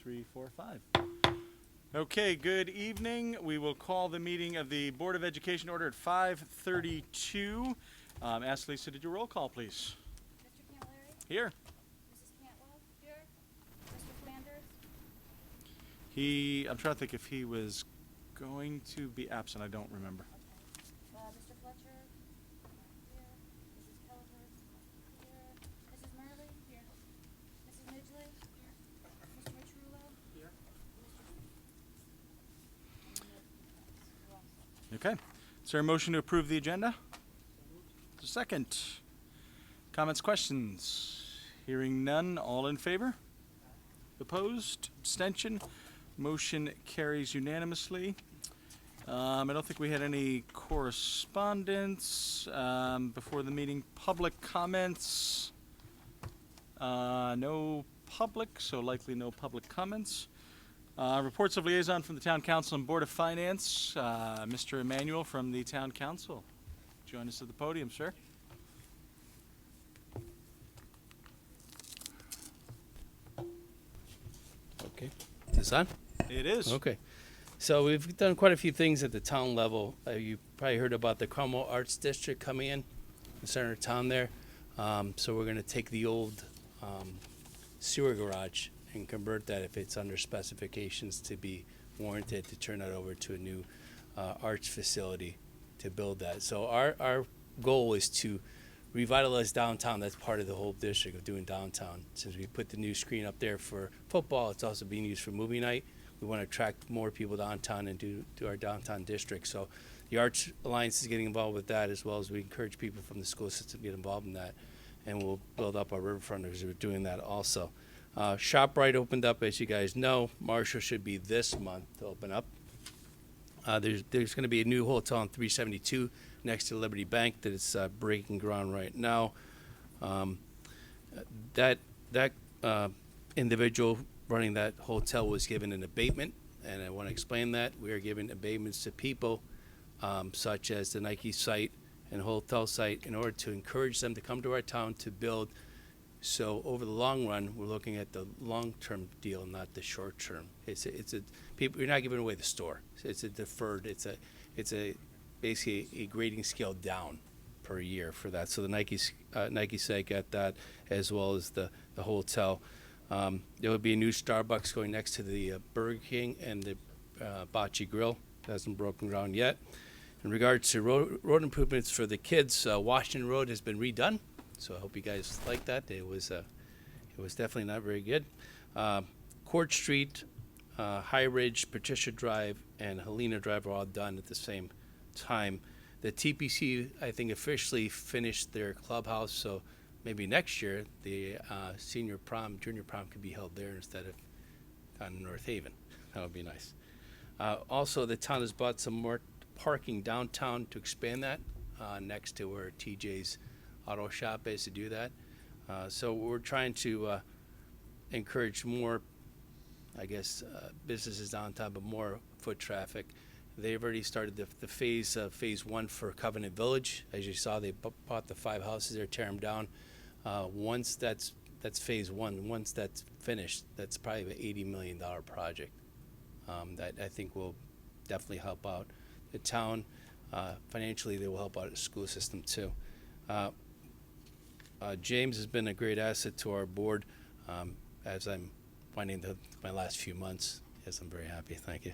3, 4, 5. Okay, good evening. We will call the meeting of the Board of Education order at 5:32. Ask Lisa to do roll call, please. Mr. Camilleri? Here. Mrs. Cantwell? Here. Mr. Flanders? I'm trying to think if he was going to be absent. I don't remember. Okay. Mr. Fletcher? Here. Mrs. Kelleher? Here. Mrs. Murley? Here. Mrs. Midgley? Here. Mr. Mitrullo? Here. Okay. Is there a motion to approve the agenda? A second. Comments, questions? Hearing none. All in favor? Opposed? Abstention? Motion carries unanimously. I don't think we had any correspondence before the meeting. Public comments? No public, so likely no public comments. Reports of liaison from the Town Council and Board of Finance. Mr. Emmanuel from the Town Council. Join us at the podium, sir. Okay. Is this on? It is. Okay. So we've done quite a few things at the town level. You probably heard about the Cromwell Arts District coming in the center of town there. So we're going to take the old sewer garage and convert that, if it's under specifications to be warranted, to turn that over to a new arts facility to build that. So our goal is to revitalize downtown. That's part of the whole district of doing downtown. Since we put the new screen up there for football, it's also being used for movie night. We want to attract more people downtown and do our downtown district. So the Arts Alliance is getting involved with that, as well as we encourage people from the school system to get involved in that. And we'll build up our riverfronters. We're doing that also. ShopRite opened up, as you guys know. Marshall should be this month to open up. There's going to be a new hotel on 372 next to Liberty Bank that is breaking ground right now. That individual running that hotel was given an abatement, and I want to explain that. We are giving abatements to people such as the Nike site and hotel site in order to encourage them to come to our town to build. So over the long run, we're looking at the long-term deal, not the short-term. You're not giving away the store. It's a deferred. It's basically a grading scale down per year for that. So the Nike site got that, as well as the hotel. There will be a new Starbucks going next to the Burger King and the Bocce Grill. It hasn't broken ground yet. In regards to road improvements for the kids, Washington Road has been redone. So I hope you guys like that. It was definitely not very good. Court Street, High Ridge, Patricia Drive, and Helena Drive are all done at the same time. The TPC, I think, officially finished their clubhouse, so maybe next year the junior prom could be held there instead of down in North Haven. That would be nice. Also, the town has bought some more parking downtown to expand that next to where TJ's auto shop is, to do that. So we're trying to encourage more, I guess, businesses downtown, but more foot traffic. They've already started the phase one for Covenant Village. As you saw, they bought the 5 houses there, tear them down. Once that's phase one. Once that's finished, that's probably an $80 million project that I think will definitely help out the town. Financially, they will help out the school system too. James has been a great asset to our board as I'm finding my last few months. Yes, I'm very happy. Thank you.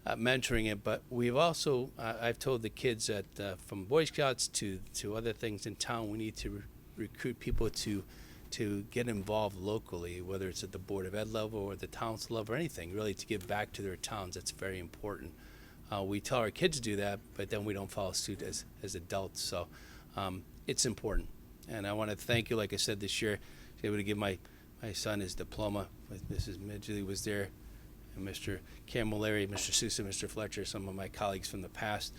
Mentoring it, but we've also, I've told the kids that from Boy Scouts to other things in town, we need to recruit people to get involved locally, whether it's at the Board of Ed level or the council level or anything, really to give back to their towns. That's very important. We tell our kids to do that, but then we don't follow suit as adults. So it's important. And I want to thank you, like I said, this year, I was able to give my son his diploma. Mrs. Midgley was there, and Mr. Camilleri, Mr. Sousa, Mr. Fletcher, some of my colleagues from the past.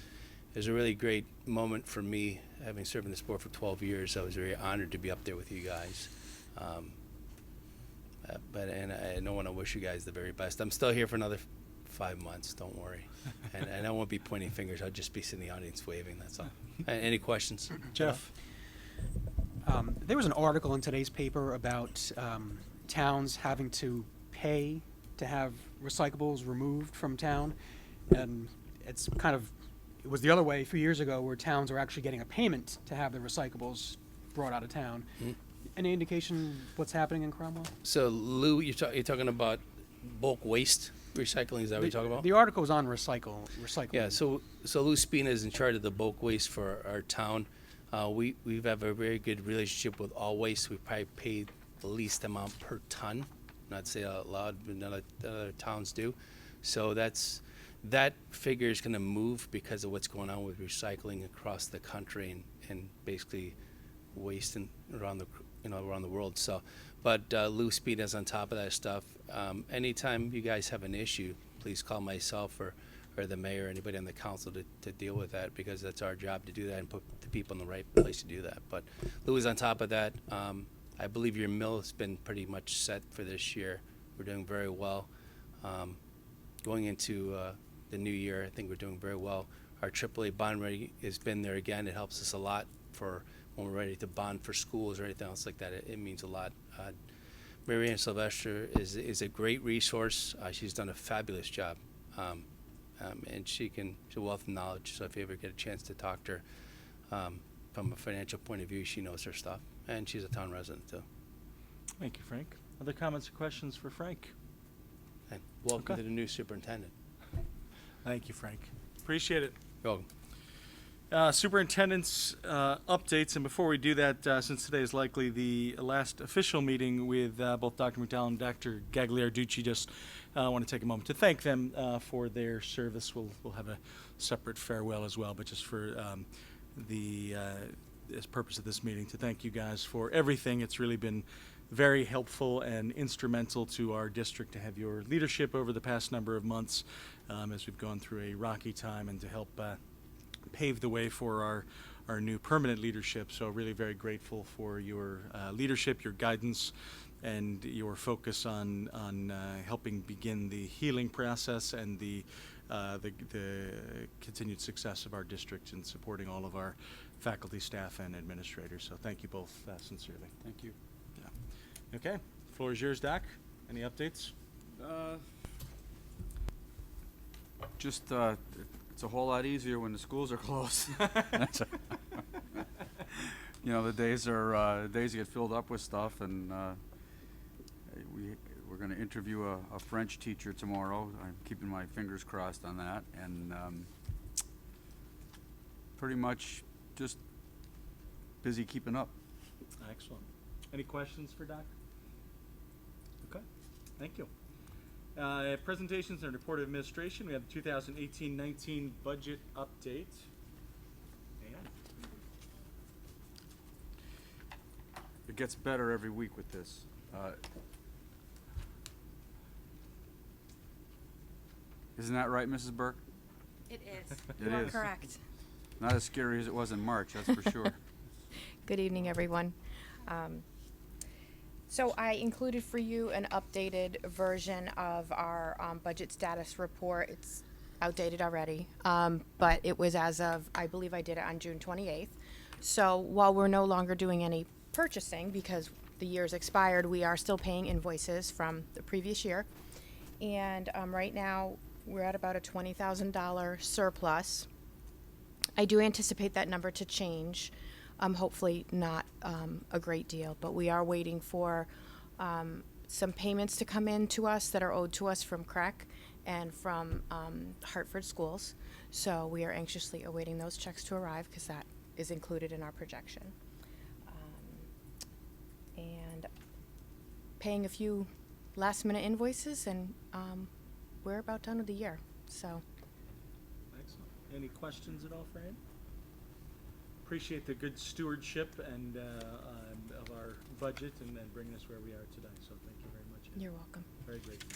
It was a really great moment for me, having served in this board for 12 years. I was very honored to be up there with you guys. And I don't want to wish you guys the very best. I'm still here for another 5 months, don't worry. And I won't be pointing fingers. I'll just be sitting in the audience waving, that's all. Any questions? Jeff? There was an article in today's paper about towns having to pay to have recyclables removed from town, and it was the other way a few years ago where towns are actually getting a payment to have the recyclables brought out of town. Any indication what's happening in Cromwell? So Lou, you're talking about bulk waste recycling, is that what you're talking about? The article was on recycling. Yeah, so Lou Spina is in charge of the bulk waste for our town. We have a very good relationship with All Waste. We probably pay the least amount per ton. Not to say out loud, but none of the other towns do. So that figure is going to move because of what's going on with recycling across the country and basically waste around the world. So, but Lou Spina is on top of that stuff. Anytime you guys have an issue, please call myself or the mayor or anybody on the council to deal with that, because that's our job to do that and put the people in the right place to do that. But Lou is on top of that. I believe your mill has been pretty much set for this year. We're doing very well. Going into the new year, I think we're doing very well. Our AAA bond rate has been there again. It helps us a lot for when we're ready to bond for schools or anything else like that. It means a lot. Mary Ann Sylvester is a great resource. She's done a fabulous job. And she's a wealth of knowledge, so if you ever get a chance to talk to her from a financial point of view, she knows her stuff, and she's a town resident too. Thank you, Frank. Other comments or questions for Frank? And welcome Okay. to the new superintendent. Thank you, Frank. Appreciate it. You're welcome. Superintendent's updates, and before we do that, since today is likely the last official meeting with both Dr. McDowell and Dr. Gagliarducci, just want to take a moment to thank them for their service. We'll have a separate farewell as well, but just for the purpose of this meeting, to thank you guys for everything. It's really been very helpful and instrumental to our district to have your leadership over the past number of months as we've gone through a rocky time, and to help pave the way for our new permanent leadership. So really very grateful for your leadership, your guidance, and your focus on helping begin the healing process and the continued success of our district in supporting all of our faculty, staff, and administrators. So thank you both sincerely. Thank you. Yeah. Okay, floor is yours, Doc. Any updates? It's a whole lot easier when the schools are closed. You know, the days get filled up with stuff, and we're going to interview a French teacher tomorrow. I'm keeping my fingers crossed on that, and pretty much just busy keeping up. Excellent. Any questions for Doc? Okay, thank you. Presentations and report of administration. We have the 2018-19 budget update. And It gets better every week with this. Isn't that right, Mrs. Burke? It is. It You are is. correct. Not as scary as it was in March, that's for sure. Good evening, everyone. So I included for you an updated version of our budget status report. It's outdated already, but it was as of, I believe I did it on June 28th. So while we're no longer doing any purchasing because the year's expired, we are still paying invoices from the previous year. And right now, we're at about a $20,000 surplus. I do anticipate that number to change. Hopefully not a great deal, but we are waiting for some payments to come in to us that are owed to us from CREC and from Hartford Schools. So we are anxiously awaiting those checks to arrive because that is included in our projection. And paying a few last minute invoices, and we're about done with the year. So excellent. Any questions at all for him? Appreciate the good stewardship and of our budget and bringing us where we are today. So thank you very much. you're welcome. Very grateful.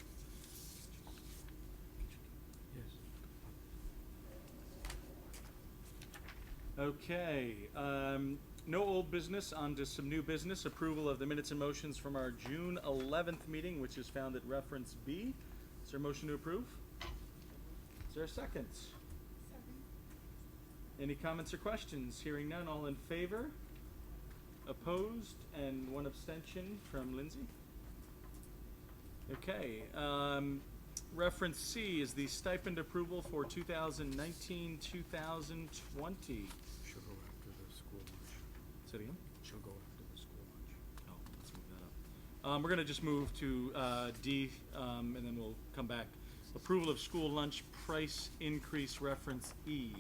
Okay. No old business. On to some new business. Approval of the minutes and motions from our June 11th meeting, which is found at reference B. Is there a motion to approve? Is there a second? Any comments or questions? Hearing none, all in favor? Opposed? And one abstention from Lindsay? Okay, reference C is the stipend approval for 2019, 2020. She'll go after the school lunch. Say it again? She'll go after the school lunch. Oh, let's move that up. We're gonna just move to, D, and then we'll come back. Approval of school lunch price increase, reference E.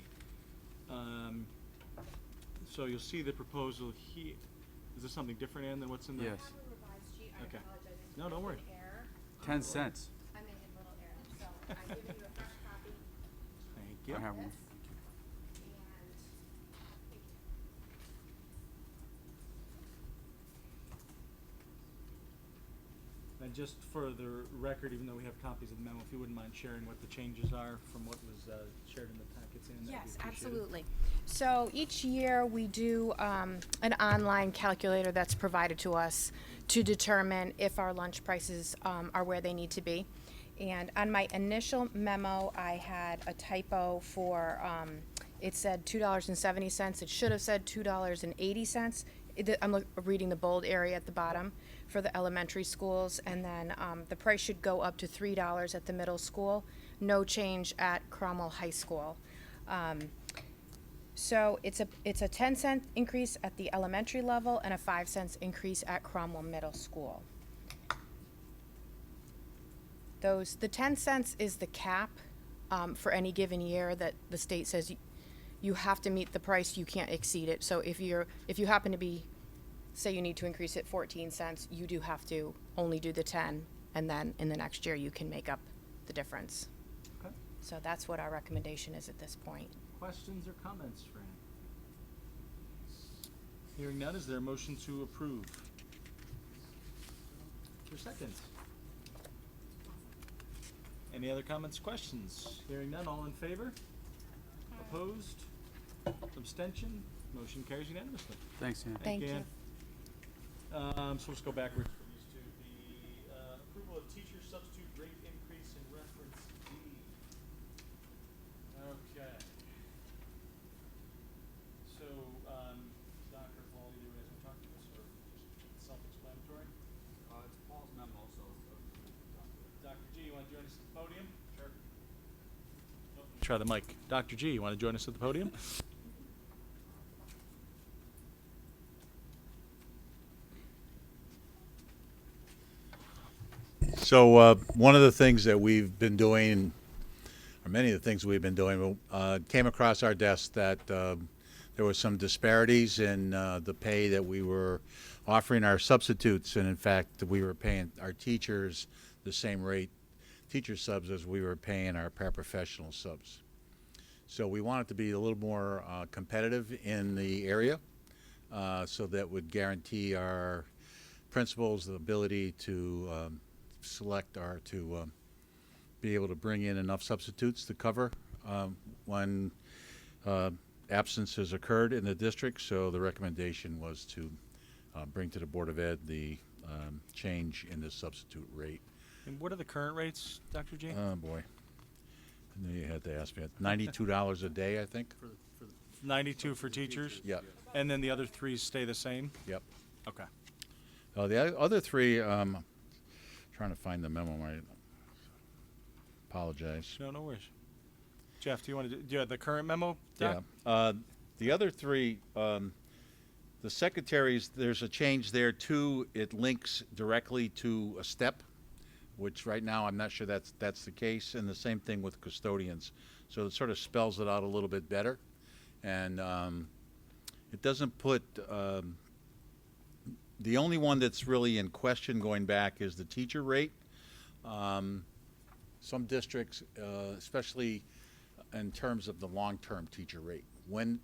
So you'll see the proposal here. Is this something different, Ann, than what's in the? Yes. Okay. No, don't worry. 10 cents. I made a little error, so I'm giving you a fresh copy. Thank you. I have one. And just for the record, even though we have copies of the memo, if you wouldn't mind sharing what the changes are from what was shared in the packets, Ann, that'd be Yes, appreciated. absolutely. So each year we do an online calculator that's provided to us to determine if our lunch prices are where they need to be. And on my initial memo, I had a typo for, it said $2.70. It should have said $2.80. I'm reading the bold area at the bottom for the elementary schools, and then the price should go up to $3 at the middle school. No change at Cromwell High School. So it's a 10-cent increase at the elementary level and a 5 cents increase at Cromwell Middle School. The 10 cents is the cap for any given year that the state says you have to meet the price, you can't exceed it. So if you happen to be, say you need to increase it 14 cents, you do have to only do the 10, and then in the next year you can make up the difference. Okay. So that's what our recommendation is at this point. Questions or comments, Fran? Hearing none, is there a motion to approve? Is there a second? Any other comments, questions? Hearing none, all in favor? Opposed? Abstention? Motion carries unanimously. Thanks, Ann. Thank you. Ann. So let's go backwards for these two. The approval of teacher substitute rate increase in reference D. Okay. So, Dr. Paul, either way, as we talk to this, or just self-explanatory? It's Paul's memo, so. Dr. G, you want to join us at the podium? Sure. Try the mic. Dr. G, you want to join us at the podium? So one of the things that we've been doing, or many of the things we've been doing, came across our desk that there were some disparities in the pay that we were offering our substitutes, and in fact, we were paying our teachers the same rate, teacher subs, as we were paying our paraprofessional subs. So we wanted to be a little more competitive in the area, so that would guarantee our principals the ability to select or to be able to bring in enough substitutes to cover when absences occurred in the district. So the recommendation was to bring to the Board of Ed the change in the substitute rate. And what are the current rates, Dr. G? Oh, boy. I knew you had to ask me. $92 a day, I think? 92 for teachers? Yep, And then the other three stay the same? yep. Okay. The other three, trying to find the memo, I apologize. No worries. Jeff, do you have the current memo, Doc? Yeah. The other three, the secretaries, there's a change there too. It links directly to a step, which right now I'm not sure that's the case, and the same thing with custodians. So it sort of spells it out a little bit better, and it doesn't put. The only one that's really in question going back is the teacher rate. Some districts, especially in terms of the long-term teacher rate, when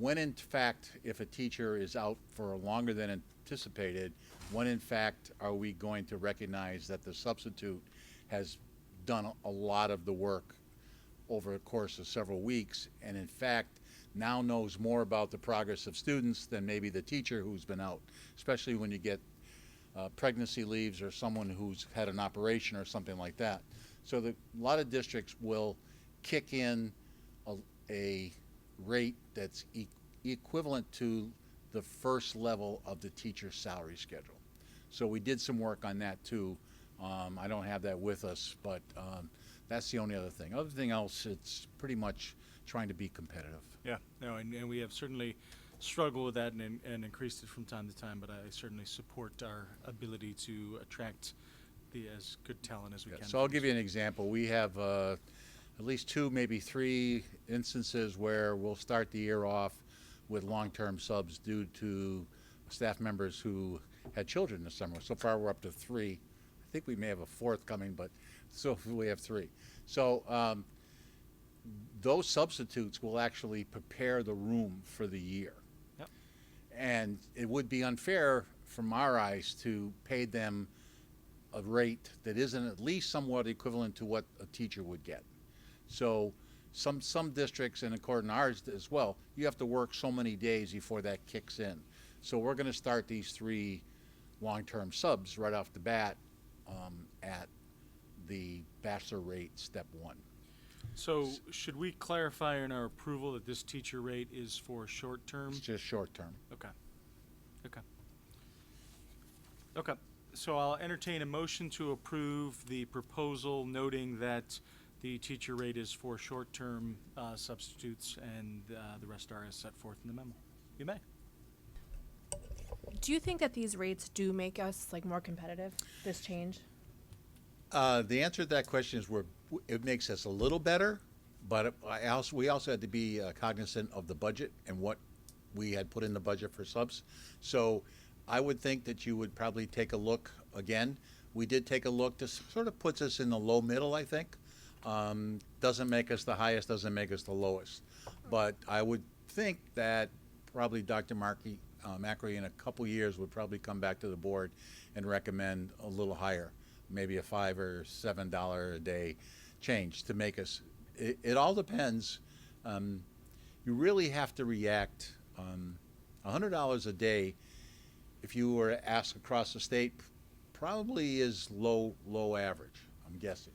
in fact, if a teacher is out for longer than anticipated, when in fact are we going to recognize that the substitute has done a lot of the work over the course of several weeks, and in fact now knows more about the progress of students than maybe the teacher who's been out, especially when you get pregnancy leaves or someone who's had an operation or something like that. So a lot of districts will kick in a rate that's equivalent to the first level of the teacher's salary schedule. So we did some work on that too I don't have that with us, but that's the only other thing. Other thing else, it's pretty much trying to be competitive. Yeah, no, and we have certainly struggled with that and increased it from time to time, but I certainly support our ability to attract as good talent as we Yeah, can. so I'll give you an example. We have at least 2, maybe 3 instances where we'll start the year off with long-term subs due to staff members who had children this summer. So far, we're up to 3. I think we may have a 4th coming, but so we have 3. So those substitutes will actually prepare the room for the year. Yep. And it would be unfair from our eyes to pay them a rate that isn't at least somewhat equivalent to what a teacher would get. So some districts, and according to ours as well, you have to work so many days before that kicks in. So we're going to start these 3 long-term subs right off the bat at the bachelor rate, step 1. So should we clarify in our approval that this teacher rate is for short term? It's just short term. Okay. Okay. Okay. So I'll entertain a motion to approve the proposal noting that the teacher rate is for short-term substitutes and the rest are as set forth in the memo. You may. Do you think that these rates do make us like more competitive, this change? The answer to that question is it makes us a little better, but we also had to be cognizant of the budget and what we had put in the budget for subs. So I would think that you would probably take a look again. We did take a look. This sort of puts us in the low middle, I think. Doesn't make us the highest, doesn't make us the lowest. But I would think that probably Dr. Macri in a couple years would probably come back to the board and recommend a little higher, maybe a $5 or $7 a day change to make us. It all depends. You really have to react. $100 a day, if you were asked across the state, probably is low average, I'm guessing.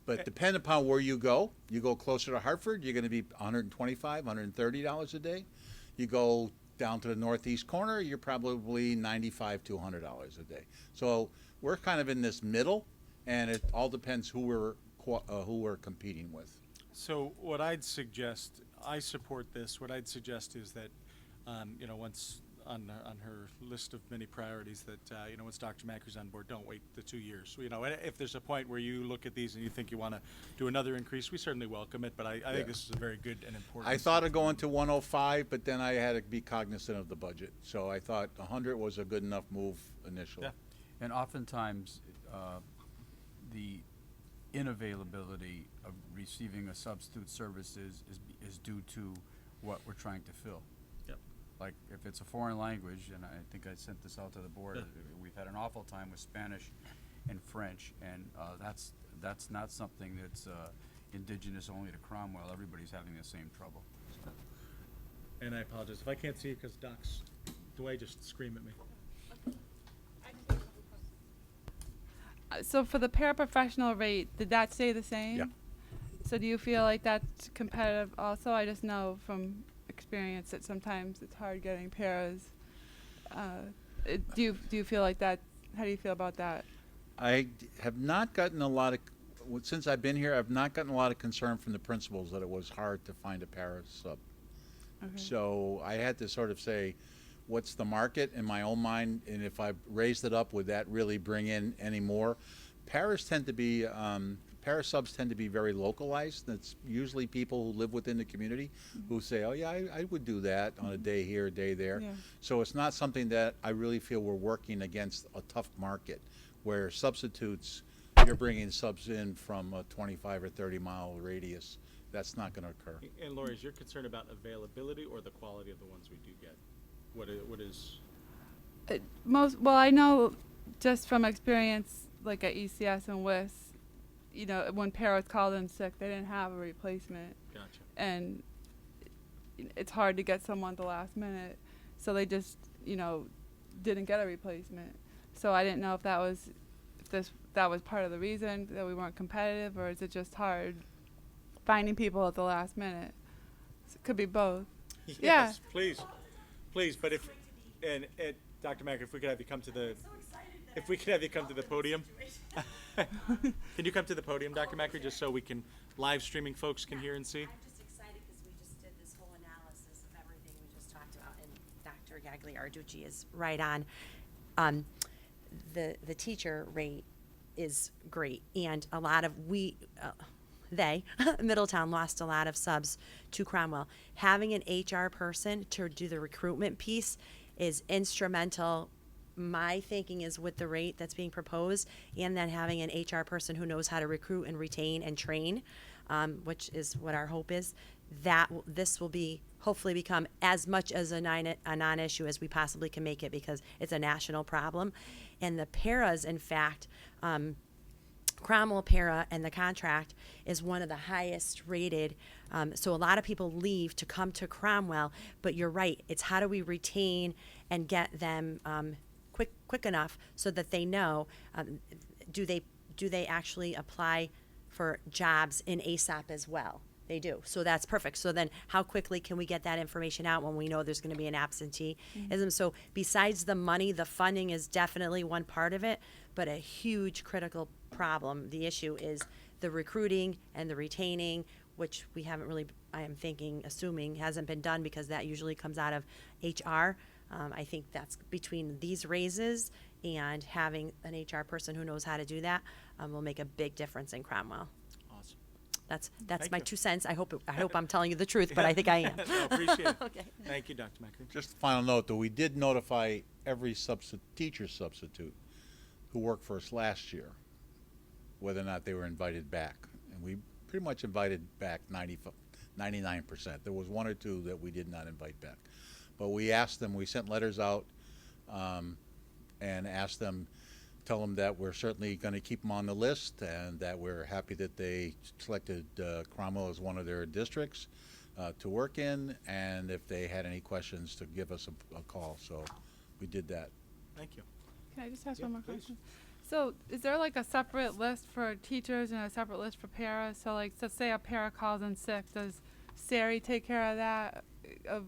But depending upon where you go closer to Hartford, you're going to be $125, $130 a day. You go down to the northeast corner, you're probably $95 to $100 a day. So we're kind of in this middle, and it all depends who we're competing with. So what I'd suggest, I support this. What I'd suggest is that, once on her list of many priorities, that once Dr. Macri's on board, don't wait the 2 years. If there's a point where you look at these and you think you want to do another increase, we certainly welcome it. But I think this is a very good and important. I thought of going to 105, but then I had to be cognizant of the budget. So I thought 100 was a good enough move initially. Yeah. And oftentimes, the inavailability of receiving a substitute service is due to what we're trying to fill. Yep. Like if it's a foreign language, and I think I sent this out to the board, we've had an awful time with Spanish and French, and that's not something that's indigenous only to Cromwell. Everybody's having the same trouble. And I apologize if I can't see you because Doc's Dwayne just scream at me. So for the paraprofessional rate, did that stay the same? Yeah. So do you feel like that's competitive also? I just know from experience that sometimes it's hard getting paras. Do you feel like that? How do you feel about that? I have not gotten a lot of, since I've been here, I've not gotten a lot of concern from the principals that it was hard to find a para sub. Okay. So I had to sort of say, what's the market in my own mind, and if I raised it up, would that really bring in any more? Para subs tend to be very localized. That's usually people who live within the community who say, oh yeah, I would do that on a day here, a day there. Yeah. So it's not something that I really feel we're working against a tough market, where substitutes, you're bringing subs in from a 25 or 30 mile radius. That's not going to occur. And Lori, is your concern about availability or the quality of the ones we do get? What is? I know just from experience, like at ECS and WIS, when paras called in sick, they didn't have a replacement. Gotcha. And it's hard to get someone at the last minute, so they just didn't get a replacement. So I didn't know if that was part of the reason that we weren't competitive, or is it just hard finding people at the last minute? So it could be both. Yes, Yeah. please, but if Dr. Mack, if we could have you come to the. I'm so excited that If we could have you come to the podium. Can you come to the podium, Dr. Macri, just so we can, live streaming folks can hear and see? I'm just excited because we just did this whole analysis of everything we just talked about, and Dr. Gagliarducci is right on. The teacher rate is great, and a lot of Middletown lost a lot of subs to Cromwell. Having an HR person to do the recruitment piece is instrumental. My thinking is with the rate that's being proposed, and then having an HR person who knows how to recruit and retain and train, which is what our hope is, that this will be hopefully become as much as a non-issue as we possibly can make it, because it's a national problem. And the paras, in fact, Cromwell para and the contract is one of the highest rated. So a lot of people leave to come to Cromwell, but you're right. It's how do we retain and get them quick enough so that they know, do they actually apply for jobs in ASAP as well? They do. So that's perfect. So then how quickly can we get that information out when we know there's going to be an absenteeism? So besides the money, the funding is definitely one part of it, but a huge critical problem, the issue is the recruiting and the retaining, which we haven't really, I am assuming hasn't been done, because that usually comes out of HR. I think that's between these raises and having an HR person who knows how to do that will make a big difference in Cromwell. Awesome. That's Thank my you. 2 cents. I hope I'm telling you the truth, but I think I am. No, appreciate it. Okay. Thank you, Dr. Macri. Just a final note, though, we did notify every teacher substitute who worked for us last year whether or not they were invited back. And we pretty much invited back 99%. There was one or two that we did not invite back. But we asked them, we sent letters out and asked them, tell them that we're certainly going to keep them on the list, and that we're happy that they selected Cromwell as one of their districts to work in, and if they had any questions to give us a call. So we did that. Thank you. Can I just ask Yeah, one more please. question? So is there like a separate list for teachers and a separate list for paras? So like, so say a para calls in sick, does Sari take care of that, of,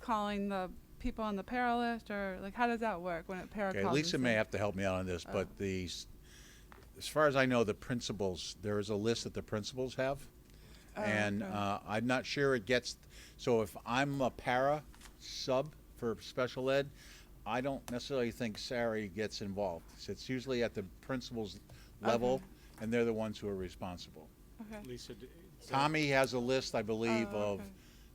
calling the people on the para list, or like how does that work when a para Okay, calls Lisa in may sick? have to help me out on this, but as far as I know, the principals, there is a list that the principals have. And okay. I'm not sure it gets, so if I'm a para sub for special ed, I don't necessarily think Sari gets involved. So it's usually at the principal's level, Okay. and they're the ones who are responsible. Okay. Lisa, Tommy has a list, I believe, Oh, of, okay.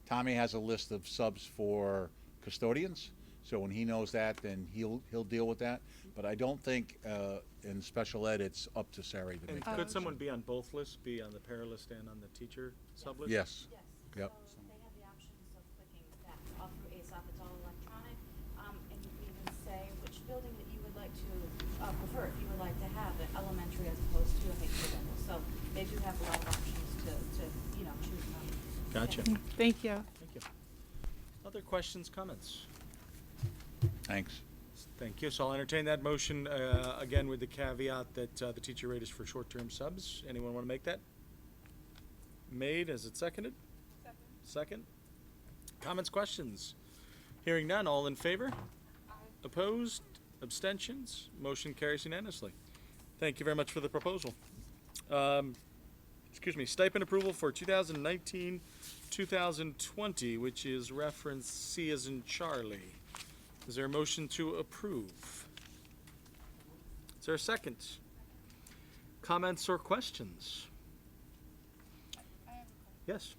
Tommy has a list of subs for custodians. So when he knows that, then he'll deal with that. But I don't think in special ed it's up to Sari to and make that could someone decision. be on both lists, be on the para list and on the teacher sub list? Yes. Yes. Yep. So they have the options of clicking that all through ASOP. It's all electronic. And you can even say which building that you would like to prefer, if you would like to have it elementary as opposed to a mixed level. So they do have a lot of options to choose from. Gotcha. Thank you. Thank you. Other questions, comments? Thanks. Thank you. So I'll entertain that motion again with the caveat that the teacher rate is for short-term subs. Anyone want to make that? Made. Is it seconded? Second. Comments, questions? Hearing none. All in favor? Opposed? Abstentions? Motion carries unanimously. Thank you very much for the proposal. Stipend approval for 2019-2020, which is reference C as in Charlie. Is there a motion to approve? Is there a second? Comments or questions? Yes.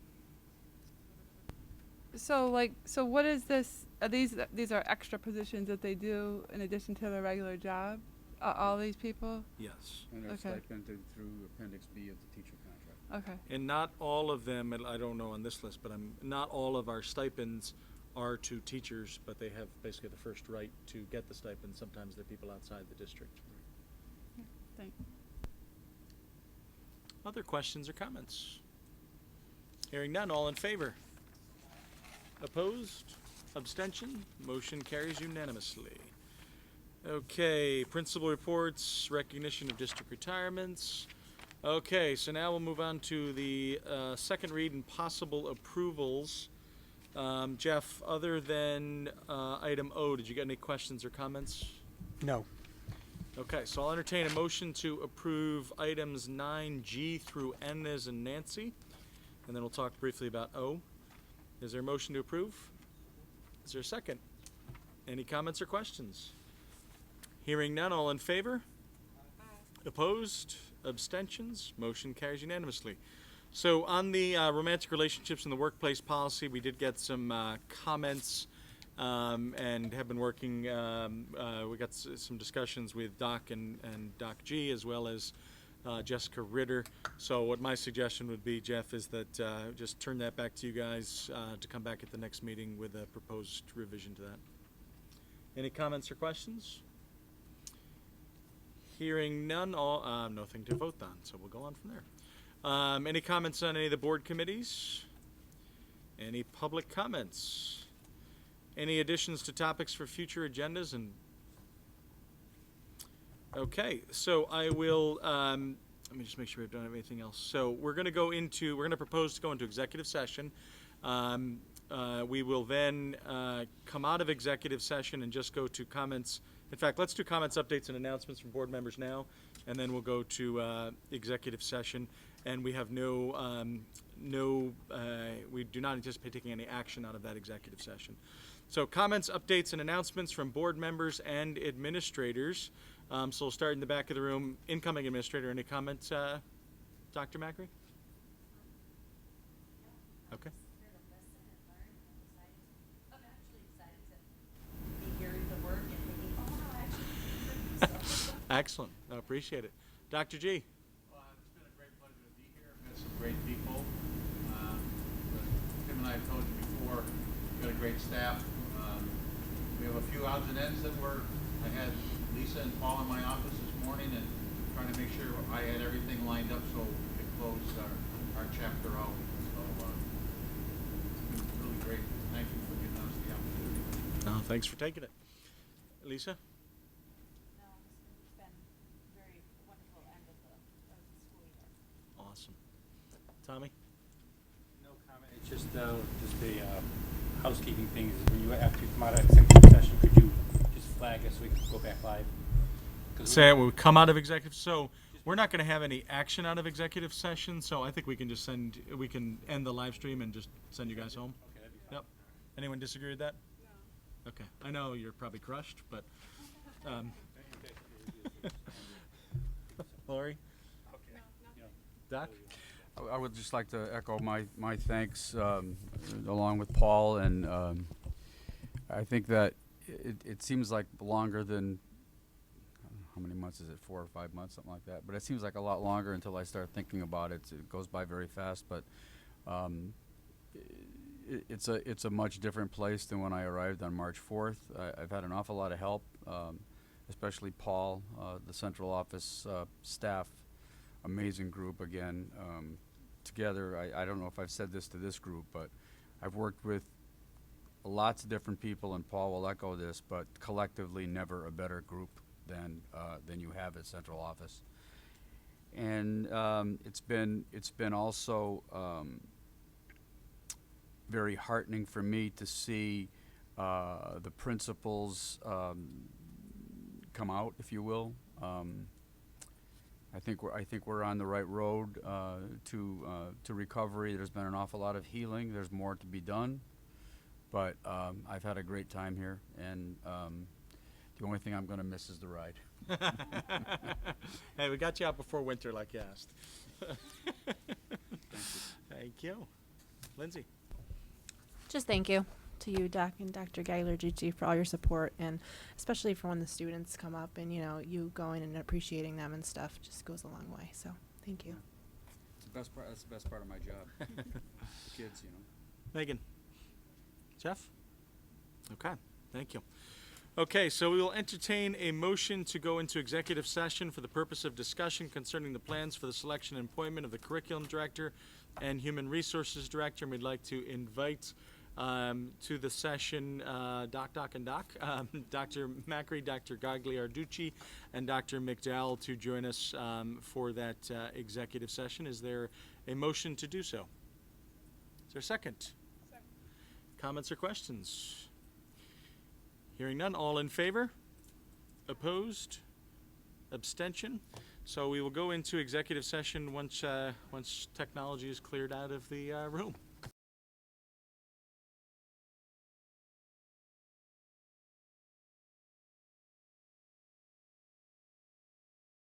So what is this? These are extra positions that they do in addition to their regular job? All these people? Yes. And they're Okay. stipended through Appendix B of the teacher contract. Okay. And not all of them, and I don't know on this list, but not all of our stipends are to teachers, but they have basically the first right to get the stipend. Sometimes they're people outside the district. Thanks. Other questions or comments? Hearing none, all in favor? Opposed? Abstention? Motion carries unanimously. Okay, principal reports, recognition of district retirements. Okay, so now we'll move on to the second read and possible approvals. Jeff, other than item O, did you get any questions or comments? No. Okay, so I'll entertain a motion to approve items 9G through N as in Nancy, and then we'll talk briefly about O. Is there a motion to approve? Is there a second? Any comments or questions? Hearing none, all in favor? Opposed? Abstentions? Motion carries unanimously. So on the romantic relationships in the workplace policy, we did get some comments and have been working. We got some discussions with Doc and Doc G, as well as Jessica Ritter. So what my suggestion would be, Jeff, is that just turn that back to you guys to come back at the next meeting with a proposed revision to that. Any comments or questions? Hearing none, all nothing to vote on, so we'll go on from there. Any comments on any of the board committees? Any public comments? Any additions to topics for future agendas? And okay, so I will. Let me just make sure we don't have anything else. So we're going to propose to go into executive session. We will then come out of executive session and just go to comments. In fact, let's do comments, updates, and announcements from board members now, and then we'll go to executive session. And we have we do not anticipate taking any action out of that executive session. So comments, updates, and announcements from board members and administrators. So we'll start in the back of the room. Incoming administrator, any comments, Dr. Macri? Okay. Excellent. I appreciate it. Dr. G. Well, it's been a great pleasure to be here. I've met some great people. Tim and I have told you before, we've got a great staff. We have a few odds and ends that I had Lisa and Paul in my office this morning and trying to make sure I had everything lined up so we could close our chapter out. So it's been really great. Thank you for giving us the opportunity. Oh, thanks for taking it. Lisa? No, it's been very wonderful end of the school year. Awesome. Tommy? No comment. It's just the housekeeping things. When you after you come out of executive session, could you just flag us so we can go back live? Say when we come out of executive, so we're not going to have any action out of executive session, so I think we can just we can end the live stream and just send you guys home. Okay, that'd be fine. Yep. Anyone disagree with that? No. Okay. I know you're probably crushed, but Lori? Okay. Doc? I would just like to echo my thanks along with Paul, and I think that it seems like longer than, I don't know, how many months is it, 4 or 5 months, something like that, but it seems like a lot longer until I start thinking about it. It goes by very fast, but it's a much different place than when I arrived on March 4th. I've had an awful lot of help, especially Paul, the central office staff, amazing group again. Together, I don't know if I've said this to this group, but I've worked with lots of different people, and Paul will echo this, but collectively never a better group than you have at central office. And it's been also very heartening for me to see the principals come out, if you will. I think we're on the right road to recovery. There's been an awful lot of healing. There's more to be done, but I've had a great time here, and the only thing I'm going to miss is the ride. Hey, we got you out before winter, like you asked. Thank you. Lindsay? Just thank you to you, Doc, and Dr. Geiler, GG, for all your support, and especially for when the students come up and, you going and appreciating them and stuff just goes a long way. So thank you. It's the best part. That's the best part of my job. The kids, Megan? Jeff? Okay, thank you. Okay, so we will entertain a motion to go into executive session for the purpose of discussion concerning the plans for the selection and appointment of the curriculum director and human resources director. And we'd like to invite to the session Doc, Dr. Macri, Dr. Gagliarducci, and Dr. McDowell to join us for that executive session. Is there a motion to do so? Is there a second? Second. Comments or questions? Hearing none, all in favor? Opposed? abstention. So we will go into executive session once technology is cleared out of the room.